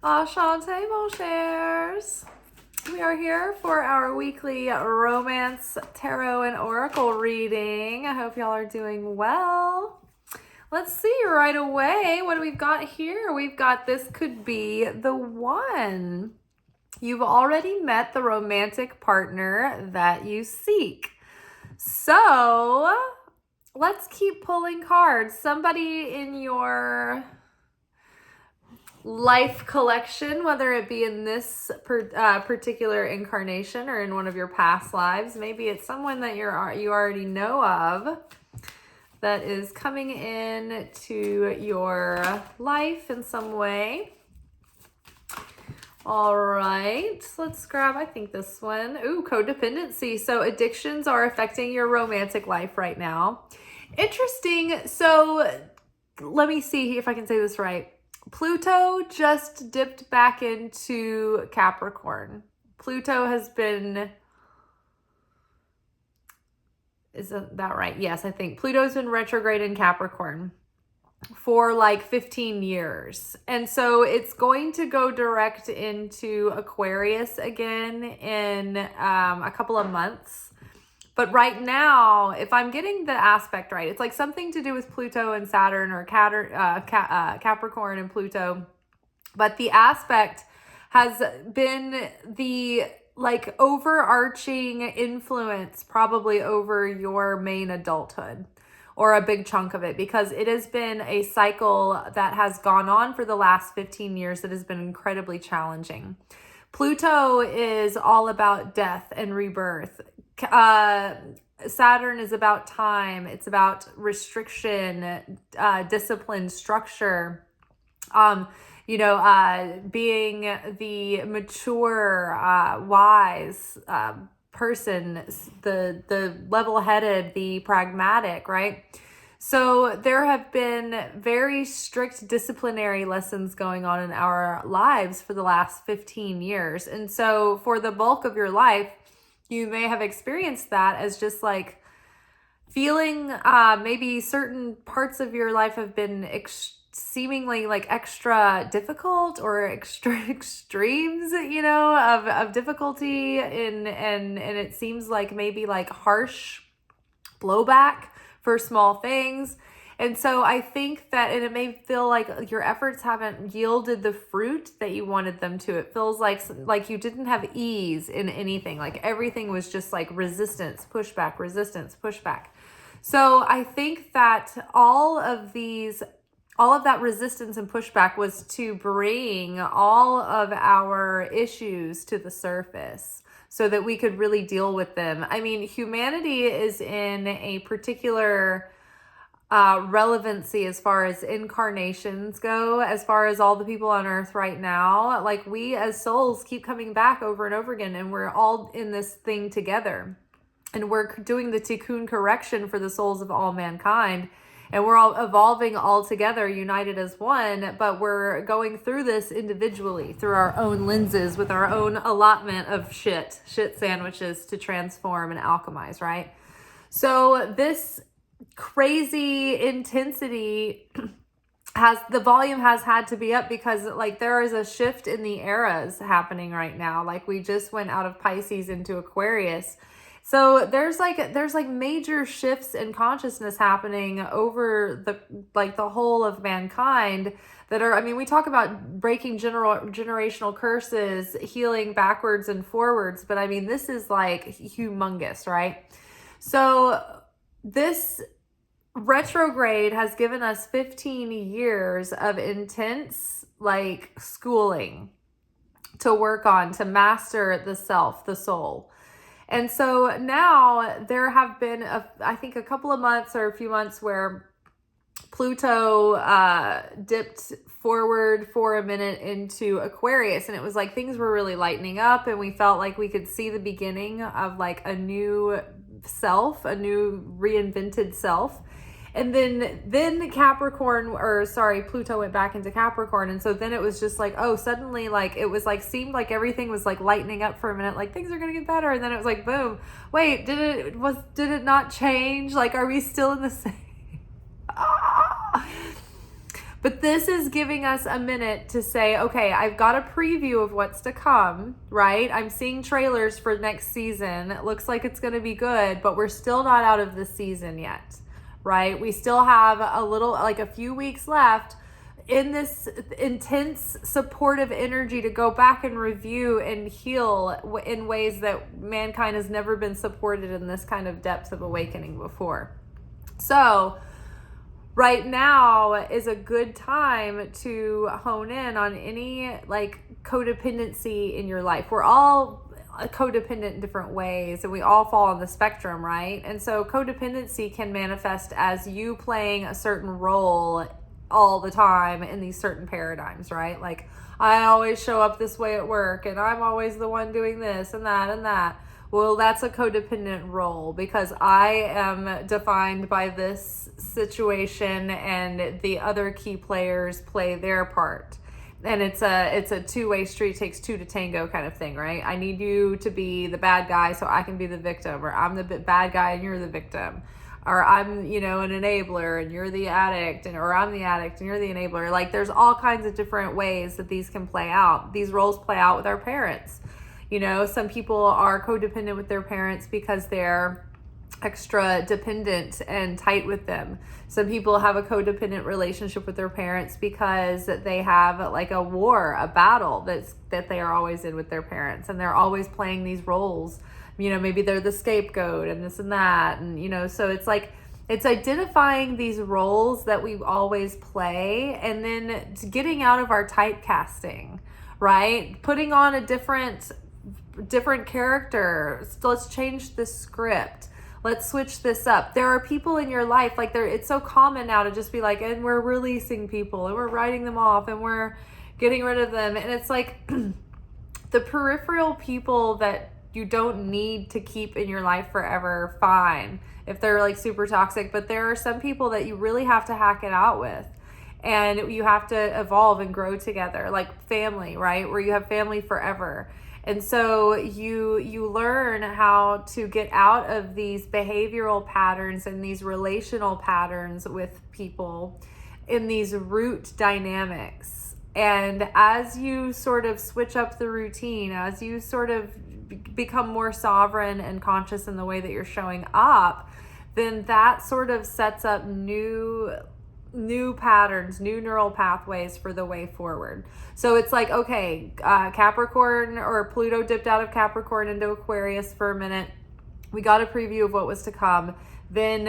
Enchante, mon chers. We are here for our weekly romance, tarot, and oracle reading. I hope y'all are doing well. Let's see right away what we've got here. We've got this could be the one. You've already met the romantic partner that you seek. So let's keep pulling cards. Somebody in your life collection, whether it be in this particular incarnation or in one of your past lives, maybe it's someone that you already know of that is coming in to your life in some way. All right, let's grab, I think this one. Ooh, codependency. So addictions are affecting your romantic life right now. Interesting. So let me see if I can say this right. Pluto just dipped back into Capricorn. Pluto has been, isn't that right? Yes, I think Pluto's been retrograde in Capricorn for like 15 years. And so it's going to go direct into Aquarius again in a couple of months. But right now, if I'm getting the aspect right, it's like something to do with Pluto and Saturn or Capricorn and Pluto. But the aspect has been the like overarching influence probably over your main adulthood, or a big chunk of it, because it has been a cycle that has gone on for the last 15 years that has been incredibly challenging. Pluto is all about death and rebirth. Saturn is about time. It's about restriction, discipline, structure, being the mature, wise, person, the level-headed, the pragmatic, right? So there have been very strict disciplinary lessons going on in our lives for the last 15 years. And so for the bulk of your life, you may have experienced that as just like feeling maybe certain parts of your life have been seemingly like extra difficult or extra extremes, of difficulty, and it seems like maybe like harsh blowback for small things. And so I think that, and it may feel like your efforts haven't yielded the fruit that you wanted them to. It feels like you didn't have ease in anything. Like everything was just like resistance, pushback, resistance, pushback. So I think that all of that resistance and pushback was to bring all of our issues to the surface so that we could really deal with them. I mean, humanity is in a particular relevancy as far as incarnations go, as far as all the people on earth right now. Like we as souls keep coming back over and over again, and we're all in this thing together. And we're doing the tikkun correction for the souls of all mankind. And we're all evolving all together, united as one, but we're going through this individually, through our own lenses, with our own allotment of shit sandwiches to transform and alchemize, right? So this crazy intensity the volume has had to be up because like there is a shift in the eras happening right now. Like we just went out of Pisces into Aquarius. So there's like major shifts in consciousness happening over the whole of mankind that are, I mean, we talk about breaking generational curses, healing backwards and forwards, but I mean, this is like humongous, right? So this retrograde has given us 15 years of intense like schooling to work on, to master the self, the soul. And so now there have been, I think, a couple of months or a few months where Pluto dipped forward for a minute into Aquarius. And it was like things were really lightening up, and we felt like we could see the beginning of like a new self, a new reinvented self. And then Pluto went back into Capricorn. And so then it was just like, oh, suddenly like, it was like, seemed like everything was like lightening up for a minute, like things are going to get better. And then it was like, boom, wait, did it not change? Like, are we still in the same? But this is giving us a minute to say, okay, I've got a preview of what's to come, right? I'm seeing trailers for next season. It looks like it's going to be good, but we're still not out of the season yet, right? We still have a few weeks left in this intense supportive energy to go back and review and heal in ways that mankind has never been supported in this kind of depth of awakening before. So right now is a good time to hone in on any like codependency in your life. We're all codependent in different ways, and we all fall on the spectrum, right? And so codependency can manifest as you playing a certain role all the time in these certain paradigms, right? Like, I always show up this way at work, and I'm always the one doing this and that and that. Well, that's a codependent role, because I am defined by this situation and the other key players play their part. And it's a two-way street, takes two to tango kind of thing, right? I need you to be the bad guy so I can be the victim, or I'm the bad guy and you're the victim. Or I'm, an enabler and you're the addict, or I'm the addict and you're the enabler. Like, there's all kinds of different ways that these can play out. These roles play out with our parents. Some people are codependent with their parents because they're extra dependent and tight with them. Some people have a codependent relationship with their parents because they have like a war, a battle that they are always in with their parents, and they're always playing these roles. Maybe they're the scapegoat and this and that. And, so it's like, it's identifying these roles that we always play, and then getting out of our typecasting, right? Putting on a different character. So let's change the script. Let's switch this up. There are people in your life, like it's so common now to just be like, and we're releasing people and we're writing them off and we're getting rid of them. And it's like the peripheral people that you don't need to keep in your life forever, fine, if they're like super toxic. But there are some people that you really have to hack it out with. And you have to evolve and grow together, like family, right? Where you have family forever. And so you learn how to get out of these behavioral patterns and these relational patterns with people in these root dynamics. And as you sort of switch up the routine, as you sort of become more sovereign and conscious in the way that you're showing up, then that sort of sets up new patterns, new neural pathways for the way forward. So it's like, okay, Capricorn or Pluto dipped out of Capricorn into Aquarius for a minute. We got a preview of what was to come. Then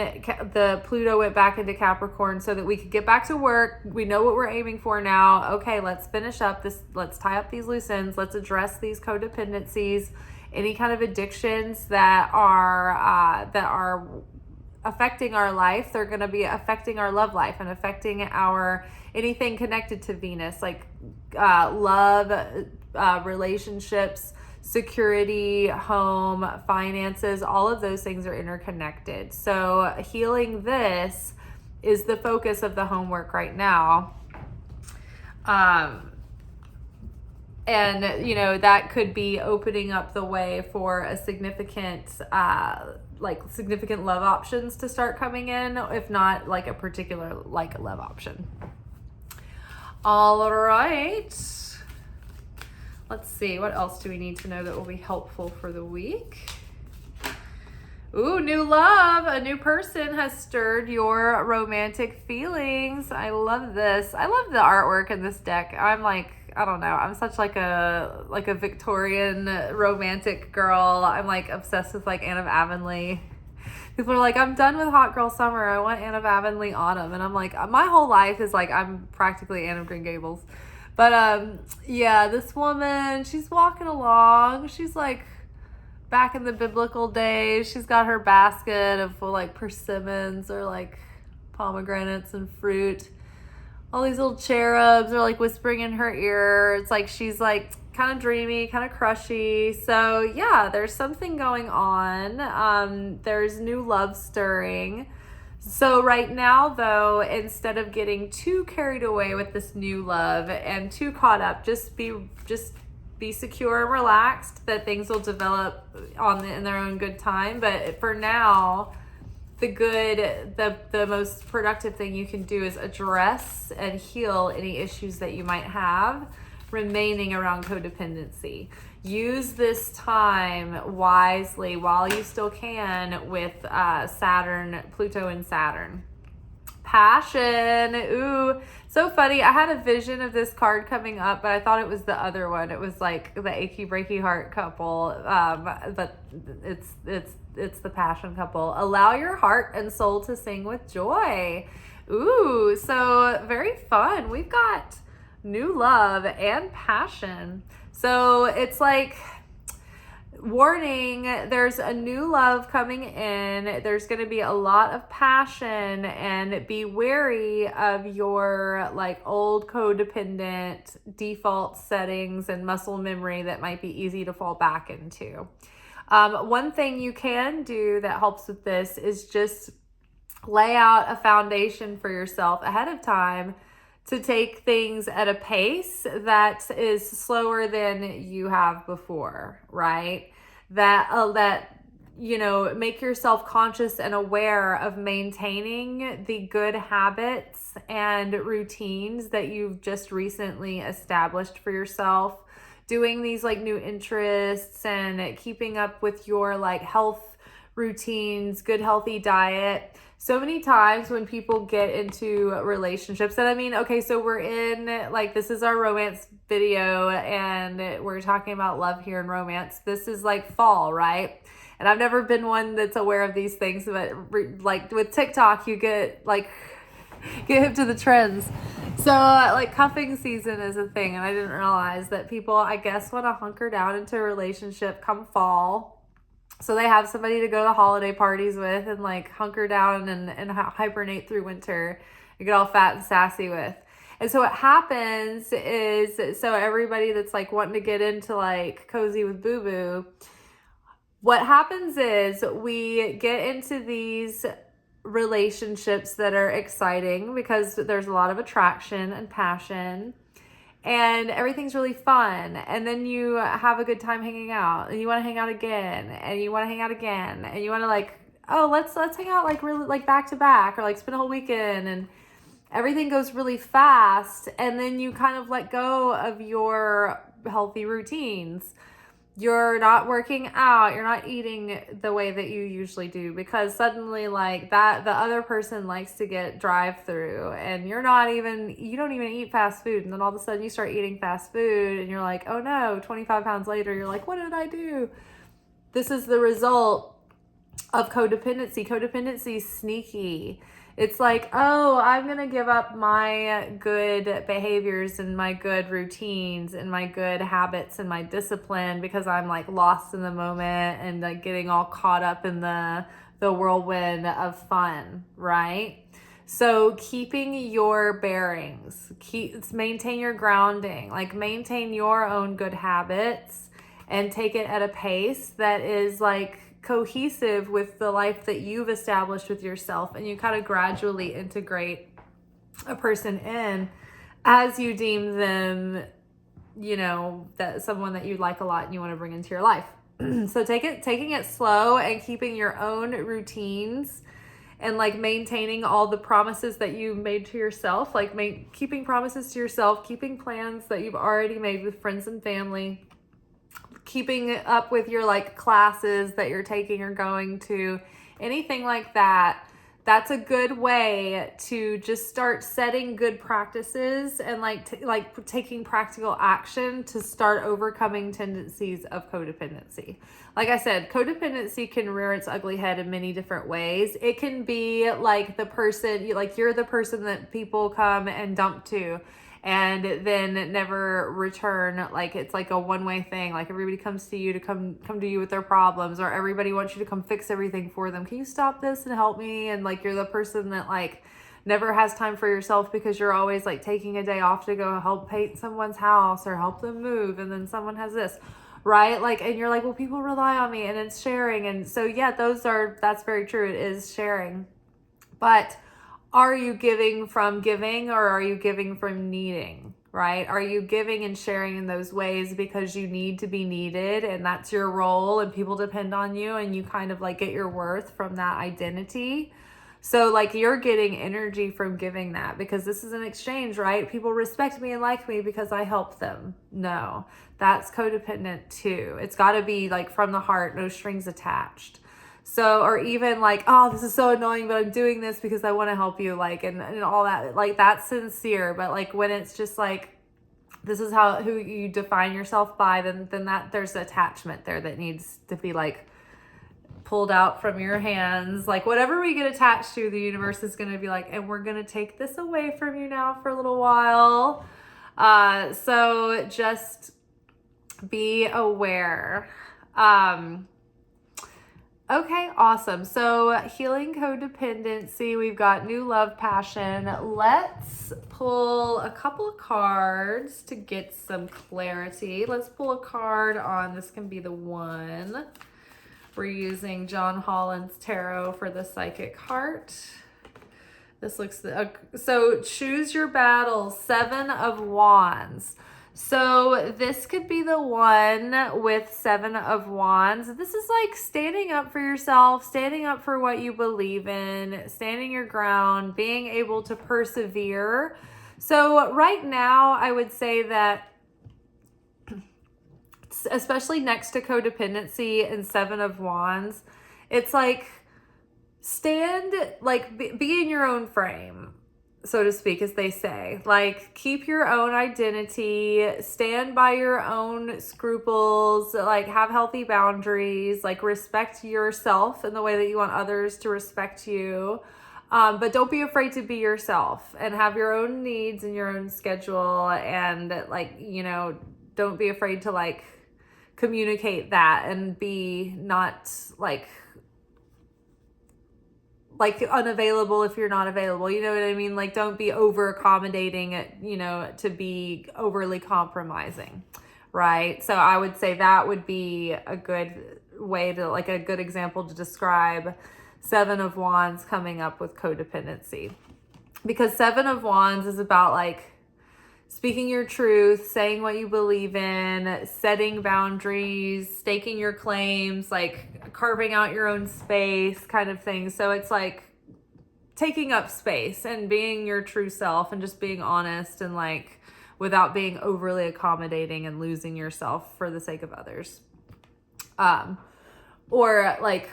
the Pluto went back into Capricorn so that we could get back to work. We know what we're aiming for now. Okay, let's finish up this. Let's tie up these loose ends. Let's address these codependencies, any kind of addictions that are affecting our life. They're going to be affecting our love life and affecting anything connected to Venus, like love, relationships, security, home, finances. All of those things are interconnected. So healing this is the focus of the homework right now. And, that could be opening up the way for a significant love options to start coming in, if not like a particular love option. All right. Let's see. What else do we need to know that will be helpful for the week? Ooh, new love. A new person has stirred your romantic feelings. I love this. I love the artwork in this deck. I'm like, I don't know. I'm such like a Victorian romantic girl. I'm like obsessed with like Anne of Avonlea. People are like, I'm done with hot girl summer. I want Anne of Avonlea autumn. And I'm like, my whole life is like, I'm practically Anne of Green Gables. But yeah, this woman, she's walking along. She's like back in the biblical days. She's got her basket of like persimmons or like pomegranates and fruit. All these little cherubs are like whispering in her ear. It's like she's like kind of dreamy, kind of crushy. So yeah, there's something going on. There's new love stirring. So right now though, instead of getting too carried away with this new love and too caught up, just be secure and relaxed that things will develop in their own good time. But for now, the most productive thing you can do is address and heal any issues that you might have remaining around codependency. Use this time wisely while you still can with Pluto and Saturn. Passion. Ooh, so funny. I had a vision of this card coming up, but I thought it was the other one. It was like the achy breaky heart couple, but it's the passion couple. Allow your heart and soul to sing with joy. Ooh, so very fun. We've got new love and passion. So it's like, warning, there's a new love coming in. There's going to be a lot of passion, and be wary of your like old codependent default settings and muscle memory that might be easy to fall back into. One thing you can do that helps with this is just lay out a foundation for yourself ahead of time to take things at a pace that is slower than you have before, right? That make yourself conscious and aware of maintaining the good habits and routines that you've just recently established for yourself, doing these like new interests and keeping up with your like health routines, good healthy diet. So many times when people get into relationships, and I mean, okay, so we're in, like, this is our romance video, and we're talking about love here and romance. This is like fall, right? And I've never been one that's aware of these things, but like with TikTok, you get hip to the trends. So like cuffing season is a thing, and I didn't realize that people, I guess, want to hunker down into a relationship come fall. So they have somebody to go to holiday parties with and like hunker down and hibernate through winter and get all fat and sassy with. And so what happens is, so everybody that's like wanting to get into like cozy with boo boo, what happens is we get into these relationships that are exciting because there's a lot of attraction and passion. And everything's really fun. And then you have a good time hanging out, and you want to hang out again, and you want to hang out again, and you want to like, oh, let's hang out like really like back to back, or like spend a whole weekend, and everything goes really fast. And then you kind of let go of your healthy routines. You're not working out, you're not eating the way that you usually do, because suddenly like that, the other person likes to get drive-through, and you don't even eat fast food. And then all of a sudden you start eating fast food, and you're like, oh no, 25 pounds later, you're like, what did I do? This is the result of codependency. Codependency is sneaky. It's like, oh, I'm going to give up my good behaviors and my good routines and my good habits and my discipline because I'm like lost in the moment and like getting all caught up in the whirlwind of fun, right? So keeping your bearings, maintain your grounding, like maintain your own good habits and take it at a pace that is like cohesive with the life that you've established with yourself, and you kind of gradually integrate a person in as you deem them, that someone that you like a lot and you want to bring into your life. So taking it slow and keeping your own routines and like maintaining all the promises that you made to yourself, like keeping promises to yourself, keeping plans that you've already made with friends and family, keeping up with your like classes that you're taking or going to, anything like that. That's a good way to just start setting good practices and taking practical action to start overcoming tendencies of codependency. Like I said, codependency can rear its ugly head in many different ways. It can be like the person, you're the person that people come and dump to and then never return. Like it's like a one-way thing. Like everybody comes to you to come to you with their problems, or everybody wants you to come fix everything for them. Can you stop this and help me? And like you're the person that like never has time for yourself because you're always like taking a day off to go help paint someone's house or help them move, and then someone has this, right? Like, and you're like, well, people rely on me, and it's sharing. And so yeah, that's very true. It is sharing. But are you giving from giving, or are you giving from needing, right? Are you giving and sharing in those ways because you need to be needed and that's your role and people depend on you and you kind of like get your worth from that identity? So like you're getting energy from giving that because this is an exchange, right? People respect me and like me because I help them. No, that's codependent too. It's got to be like from the heart, no strings attached. So, or even like, oh, this is so annoying, but I'm doing this because I want to help you, like, and all that, like that's sincere. But like when it's just like, this is who you define yourself by, then that there's attachment there that needs to be like pulled out from your hands. Like whatever we get attached to, the universe is going to be like, and we're going to take this away from you now for a little while. So just be aware. Okay, awesome. So healing codependency, we've got new love passion. Let's pull a couple of cards to get some clarity. Let's pull a card on, this can be the one. We're using John Holland's tarot for the psychic heart. This looks, so choose your battle, 7 of Wands. So this could be the one with 7 of Wands. This is like standing up for yourself, standing up for what you believe in, standing your ground, being able to persevere. So right now, I would say that, especially next to codependency and 7 of Wands, it's like stand, like be in your own frame, so to speak, as they say. Like keep your own identity, stand by your own scruples, like have healthy boundaries, like respect yourself in the way that you want others to respect you. But don't be afraid to be yourself and have your own needs and your own schedule. And like, you know, don't be afraid to like communicate that and be not like unavailable if you're not available. You know what I mean? Like don't be over accommodating, you know, to be overly compromising, right? So I would say that would be a good way to, like a good example to describe 7 of Wands coming up with codependency. Because 7 of Wands is about like speaking your truth, saying what you believe in, setting boundaries, staking your claims, like carving out your own space kind of thing. So it's like taking up space and being your true self and just being honest and like without being overly accommodating and losing yourself for the sake of others. Or like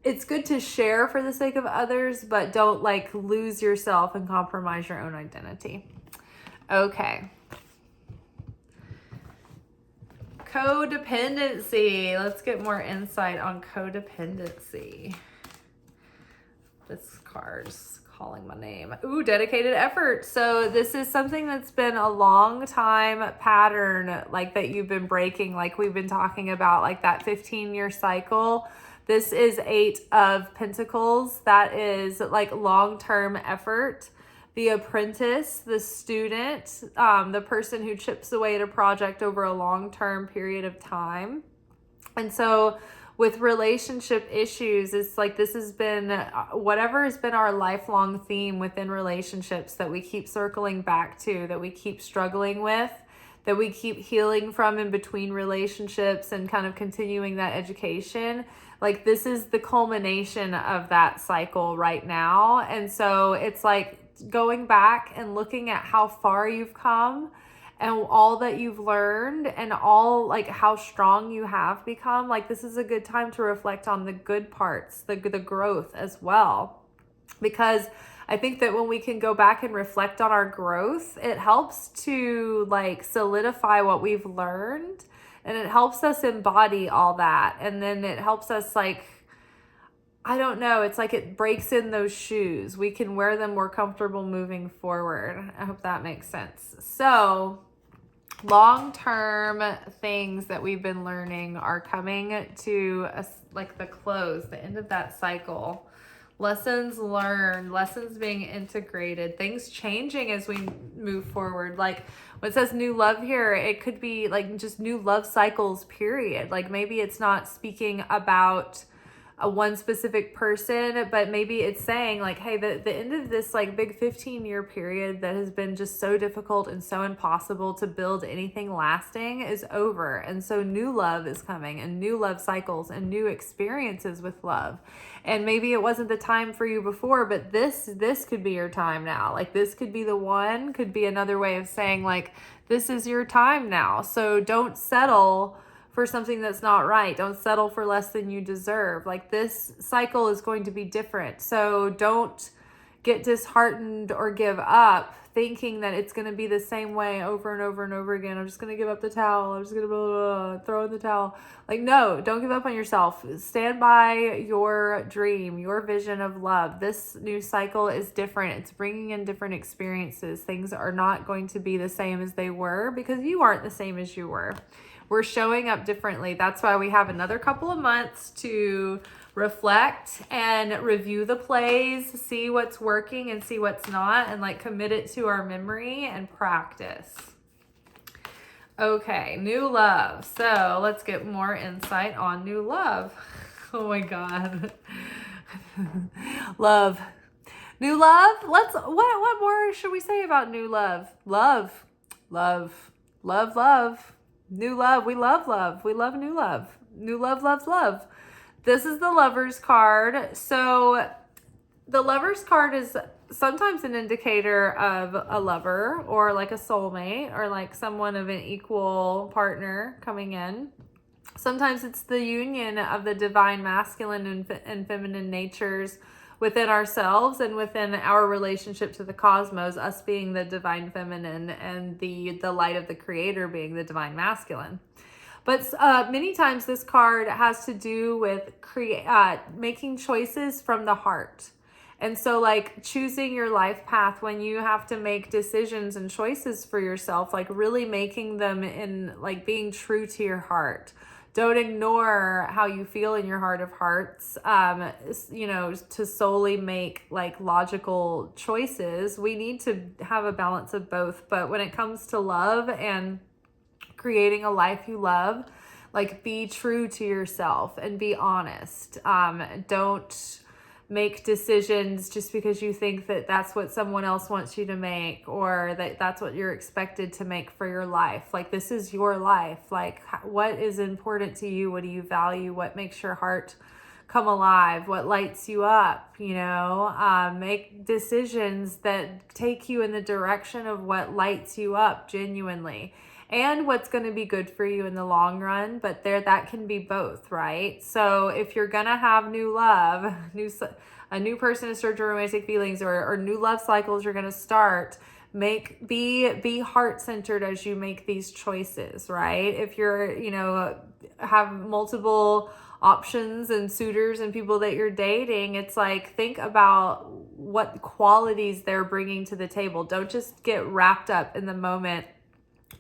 it's good to share for the sake of others, but don't like lose yourself and compromise your own identity. Okay. Codependency. Let's get more insight on codependency. This card's calling my name. Ooh, dedicated effort. So this is something that's been a long time pattern, like that you've been breaking, like we've been talking about, like that 15-year cycle. This is 8 of Pentacles. That is like long-term effort. The apprentice, the student, the person who chips away at a project over a long-term period of time. And so with relationship issues, it's like this has been whatever has been our lifelong theme within relationships that we keep circling back to, that we keep struggling with, that we keep healing from in between relationships and kind of continuing that education. Like this is the culmination of that cycle right now. And so it's like going back and looking at how far you've come and all that you've learned and all like how strong you have become. Like this is a good time to reflect on the good parts, the growth as well. Because I think that when we can go back and reflect on our growth, it helps to like solidify what we've learned and it helps us embody all that. And then it helps us like, I don't know, it's like it breaks in those shoes. We can wear them more comfortable moving forward. I hope that makes sense. So long-term things that we've been learning are coming to like the close, the end of that cycle. Lessons learned, lessons being integrated, things changing as we move forward. Like when it says new love here, it could be like just new love cycles, period. Like maybe it's not speaking about one specific person, but maybe it's saying like, hey, the end of this like big 15-year period that has been just so difficult and so impossible to build anything lasting is over. And so new love is coming, and new love cycles and new experiences with love. And maybe it wasn't the time for you before, but this could be your time now. Like this could be the one, could be another way of saying like, this is your time now. So don't settle for something that's not right. Don't settle for less than you deserve. Like this cycle is going to be different. So don't get disheartened or give up thinking that it's going to be the same way over and over and over again. I'm just going to give up the towel. I'm just going to throw in the towel. Like, no, don't give up on yourself. Stand by your dream, your vision of love. This new cycle is different. It's bringing in different experiences. Things are not going to be the same as they were because you aren't the same as you were. We're showing up differently. That's why we have another couple of months to reflect and review the plays, see what's working and see what's not, and like commit it to our memory and practice. Okay, new love. So let's get more insight on new love. Oh my God. Love. New love. What more should we say about new love? Love. New love. We love love. We love new love. New love loves love. This is the Lover's card. So the Lover's card is sometimes an indicator of a lover or like a soulmate or like someone of an equal partner coming in. Sometimes it's the union of the divine masculine and feminine natures within ourselves and within our relationship to the cosmos, us being the divine feminine and the light of the creator being the divine masculine. But many times this card has to do with making choices from the heart. And so like choosing your life path when you have to make decisions and choices for yourself, like really making them in like being true to your heart. Don't ignore how you feel in your heart of hearts, to solely make like logical choices. We need to have a balance of both. But when it comes to love and creating a life you love, like be true to yourself and be honest. Don't make decisions just because you think that that's what someone else wants you to make or that that's what you're expected to make for your life. Like this is your life. Like what is important to you? What do you value? What makes your heart come alive? What lights you up? Make decisions that take you in the direction of what lights you up genuinely and what's going to be good for you in the long run. But that can be both, right? So if you're going to have new love, a new person to start your romantic feelings or new love cycles you're going to start, be heart-centered as you make these choices, right? If you're, have multiple options and suitors and people that you're dating, it's like, think about what qualities they're bringing to the table. Don't just get wrapped up in the moment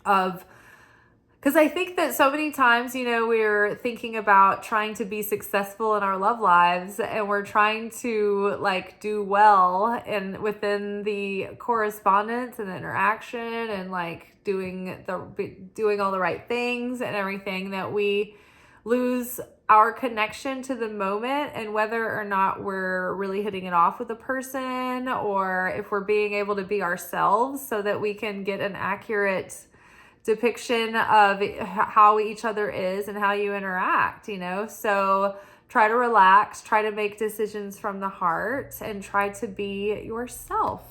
because I think that so many times, we're thinking about trying to be successful in our love lives and we're trying to like do well and within the correspondence and the interaction and like doing all the right things and everything, that we lose our connection to the moment and whether or not we're really hitting it off with a person or if we're being able to be ourselves so that we can get an accurate depiction of how each other is and how you interact, So try to relax, try to make decisions from the heart and try to be yourself.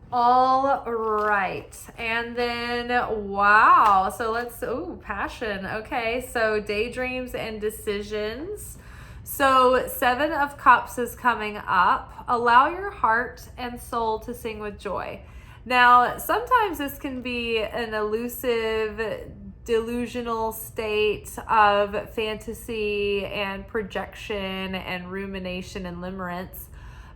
All right. And then, wow. So passion. Okay. So daydreams and decisions. So 7 of Cups is coming up. Allow your heart and soul to sing with joy. Now, sometimes this can be an elusive, delusional state of fantasy and projection and rumination and limerence.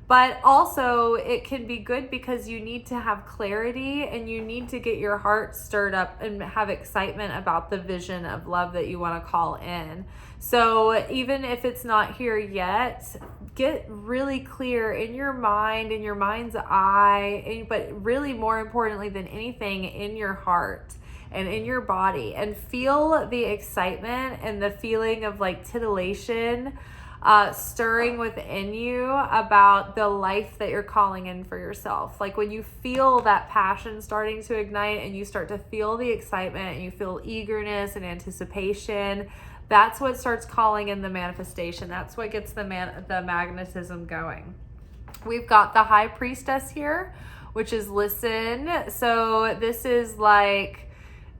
But also it can be good because you need to have clarity and you need to get your heart stirred up and have excitement about the vision of love that you want to call in. So even if it's not here yet, get really clear in your mind, in your mind's eye, but really more importantly than anything, in your heart. and in your body, and feel the excitement and the feeling of like titillation stirring within you about the life that you're calling in for yourself. Like when you feel that passion starting to ignite and you start to feel the excitement and you feel eagerness and anticipation, that's what starts calling in the manifestation. That's what gets the magnetism going. We've got the High Priestess here, which is listen. So this is like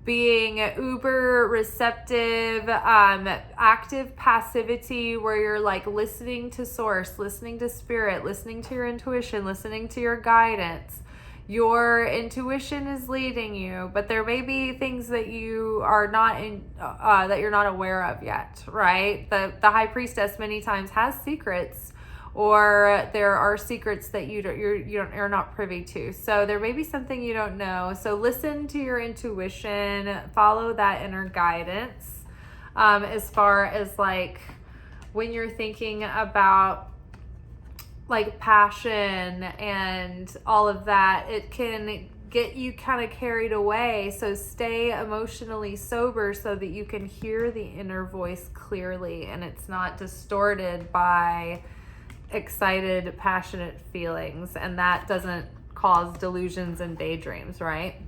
being uber receptive, active passivity, where you're like listening to source, listening to spirit, listening to your intuition, listening to your guidance. Your intuition is leading you, but there may be things that you are not that you're not aware of yet, right? The High Priestess many times has secrets, or there are secrets that you're not privy to. So there may be something you don't know. So listen to your intuition, follow that inner guidance. As far as like when you're thinking about like passion and all of that, it can get you kind of carried away. So stay emotionally sober so that you can hear the inner voice clearly and it's not distorted by excited, passionate feelings, and that doesn't cause delusions and daydreams, right?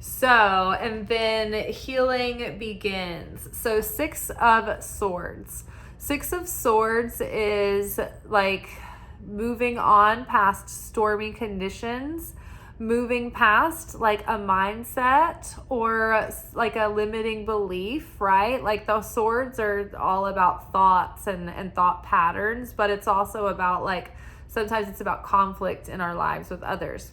So, and then healing begins. So 6 of Swords. 6 of Swords is like moving on past stormy conditions, moving past like a mindset or like a limiting belief, right? Like the swords are all about thoughts and thought patterns, but it's also about like, sometimes it's about conflict in our lives with others.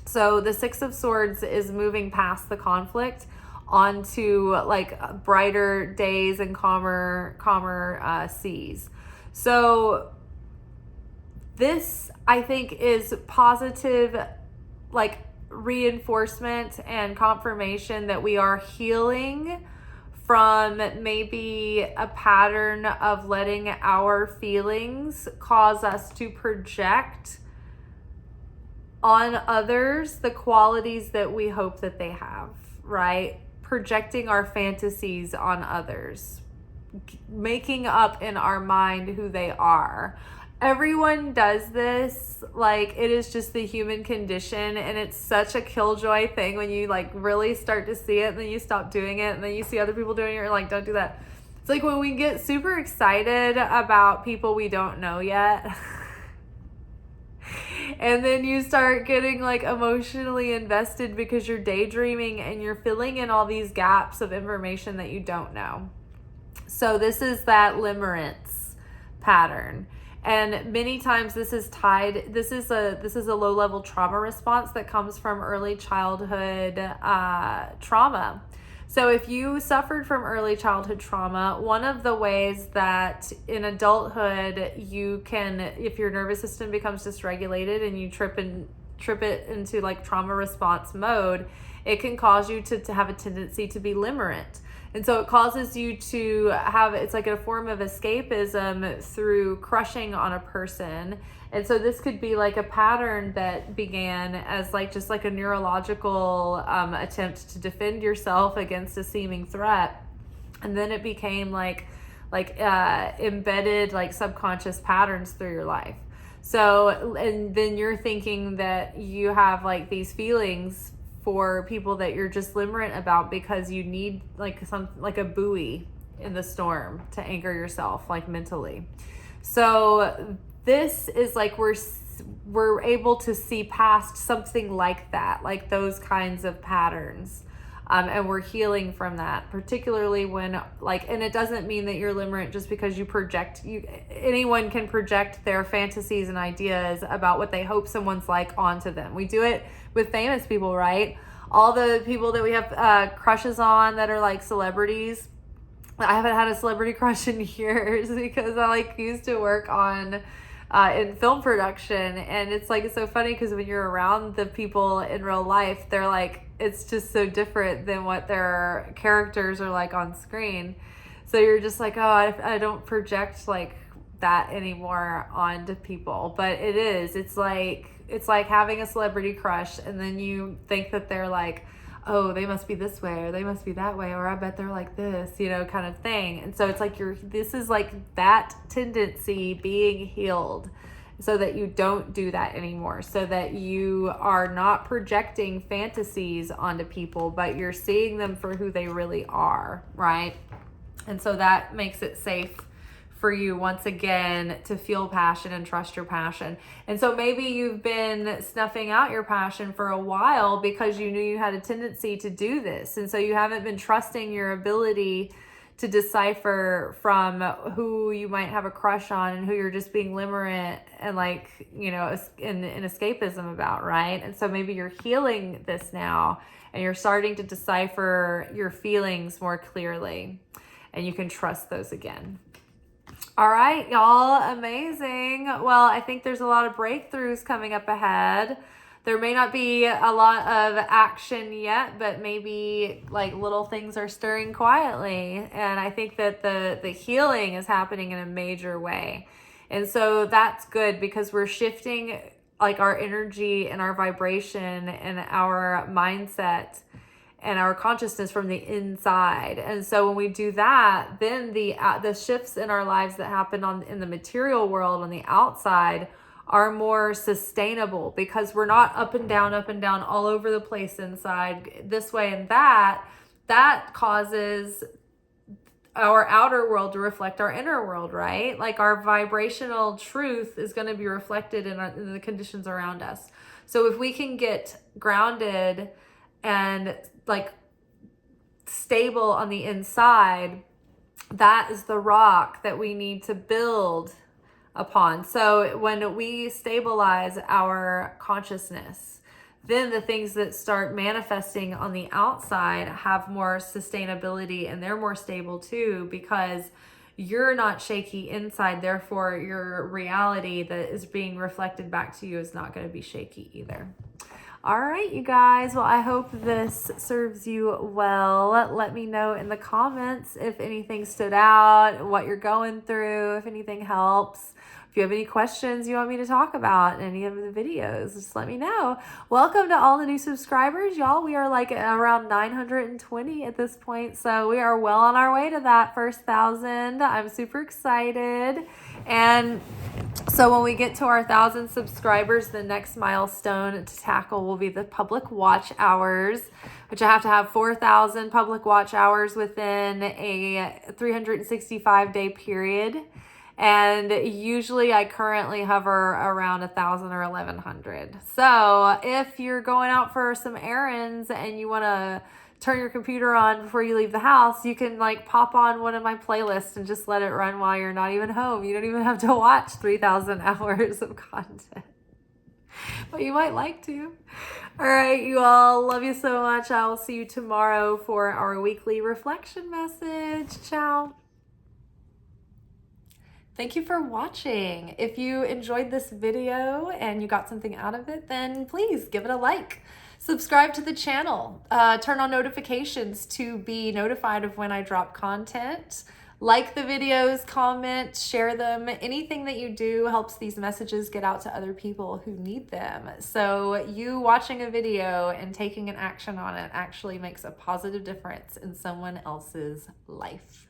So the 6 of Swords is moving past the conflict onto like brighter days and calmer seas. So this, I think, is positive, like reinforcement and confirmation that we are healing from maybe a pattern of letting our feelings cause us to project on others the qualities that we hope that they have, right? Projecting our fantasies on others, making up in our mind who they are. Everyone does this. Like, it is just the human condition, and it's such a killjoy thing when you like really start to see it and then you stop doing it and then you see other people doing it, you're like, don't do that. It's like when we get super excited about people we don't know yet and then you start getting like emotionally invested because you're daydreaming and you're filling in all these gaps of information that you don't know. So this is that limerence pattern. And many times this is tied, this is a low-level trauma response that comes from early childhood trauma. So if you suffered from early childhood trauma, one of the ways that in adulthood you can, if your nervous system becomes dysregulated and you trip it into like trauma response mode, it can cause you to have a tendency to be limerent. And so it causes you to have, it's like a form of escapism through crushing on a person. And so this could be like a pattern that began as like just like a neurological attempt to defend yourself against a seeming threat. And then it became like embedded like subconscious patterns through your life. So, and then you're thinking that you have like these feelings for people that you're just limerent about because you need like a buoy in the storm to anchor yourself like mentally. So this is like we're able to see past something like that, like those kinds of patterns. And we're healing from that, particularly when like, and it doesn't mean that you're limerent just because you project, anyone can project their fantasies and ideas about what they hope someone's like onto them. We do it with famous people, right? All the people that we have crushes on that are like celebrities. I haven't had a celebrity crush in years because I like used to work on in film production, and it's like it's so funny because when you're around the people in real life, they're like, it's just so different than what their characters are like on screen. So you're just like, oh, I don't project like that anymore onto people. But it's like having a celebrity crush, and then you think that they're like, oh, they must be this way, or they must be that way, or I bet they're like this, you know, kind of thing. And so it's like this is like that tendency being healed, so that you don't do that anymore, so that you are not projecting fantasies onto people, but you're seeing them for who they really are, right? And so that makes it safe for you once again to feel passion and trust your passion. And so maybe you've been snuffing out your passion for a while because you knew you had a tendency to do this. And so you haven't been trusting your ability to decipher from who you might have a crush on and who you're just being limerent and like, you know, in escapism about, right? And so maybe you're healing this now and you're starting to decipher your feelings more clearly, and you can trust those again. All right, y'all, amazing. Well, I think there's a lot of breakthroughs coming up ahead. There may not be a lot of action yet, but maybe like little things are stirring quietly. And I think that the healing is happening in a major way. And so that's good, because we're shifting like our energy and our vibration and our mindset and our consciousness from the inside. And so when we do that, then the shifts in our lives that happen in the material world on the outside are more sustainable, because we're not up and down all over the place inside, this way and that causes our outer world to reflect our inner world, right? Like our vibrational truth is going to be reflected in the conditions around us. So if we can get grounded and like stable on the inside, that is the rock that we need to build upon. So when we stabilize our consciousness, then the things that start manifesting on the outside have more sustainability, and they're more stable too, because you're not shaky inside. Therefore, your reality that is being reflected back to you is not going to be shaky either. All right, you guys. Well, I hope this serves you well. Let me know in the comments if anything stood out, what you're going through, if anything helps. If you have any questions you want me to talk about in any of the videos, just let me know. Welcome to all the new subscribers, y'all. We are like around 920 at this point, so we are well on our way to that first 1,000. I'm super excited. And so when we get to our 1,000 subscribers, the next milestone to tackle will be the public watch hours, which I have to have 4,000 public watch hours within a 365-day period. And usually I currently hover around 1,000 or 1,100. So if you're going out for some errands and you want to turn your computer on before you leave the house, you can like pop on one of my playlists and just let it run while you're not even home. You don't even have to watch 3,000 hours of content, but you might like to. All right, you all, love you so much. I will see you tomorrow for our weekly reflection message. Ciao. Thank you for watching. If you enjoyed this video and you got something out of it, then please give it a like. Subscribe to the channel. Turn on notifications to be notified of when I drop content. Like the videos, comment, share them. Anything that you do helps these messages get out to other people who need them. So you watching a video and taking an action on it actually makes a positive difference in someone else's life.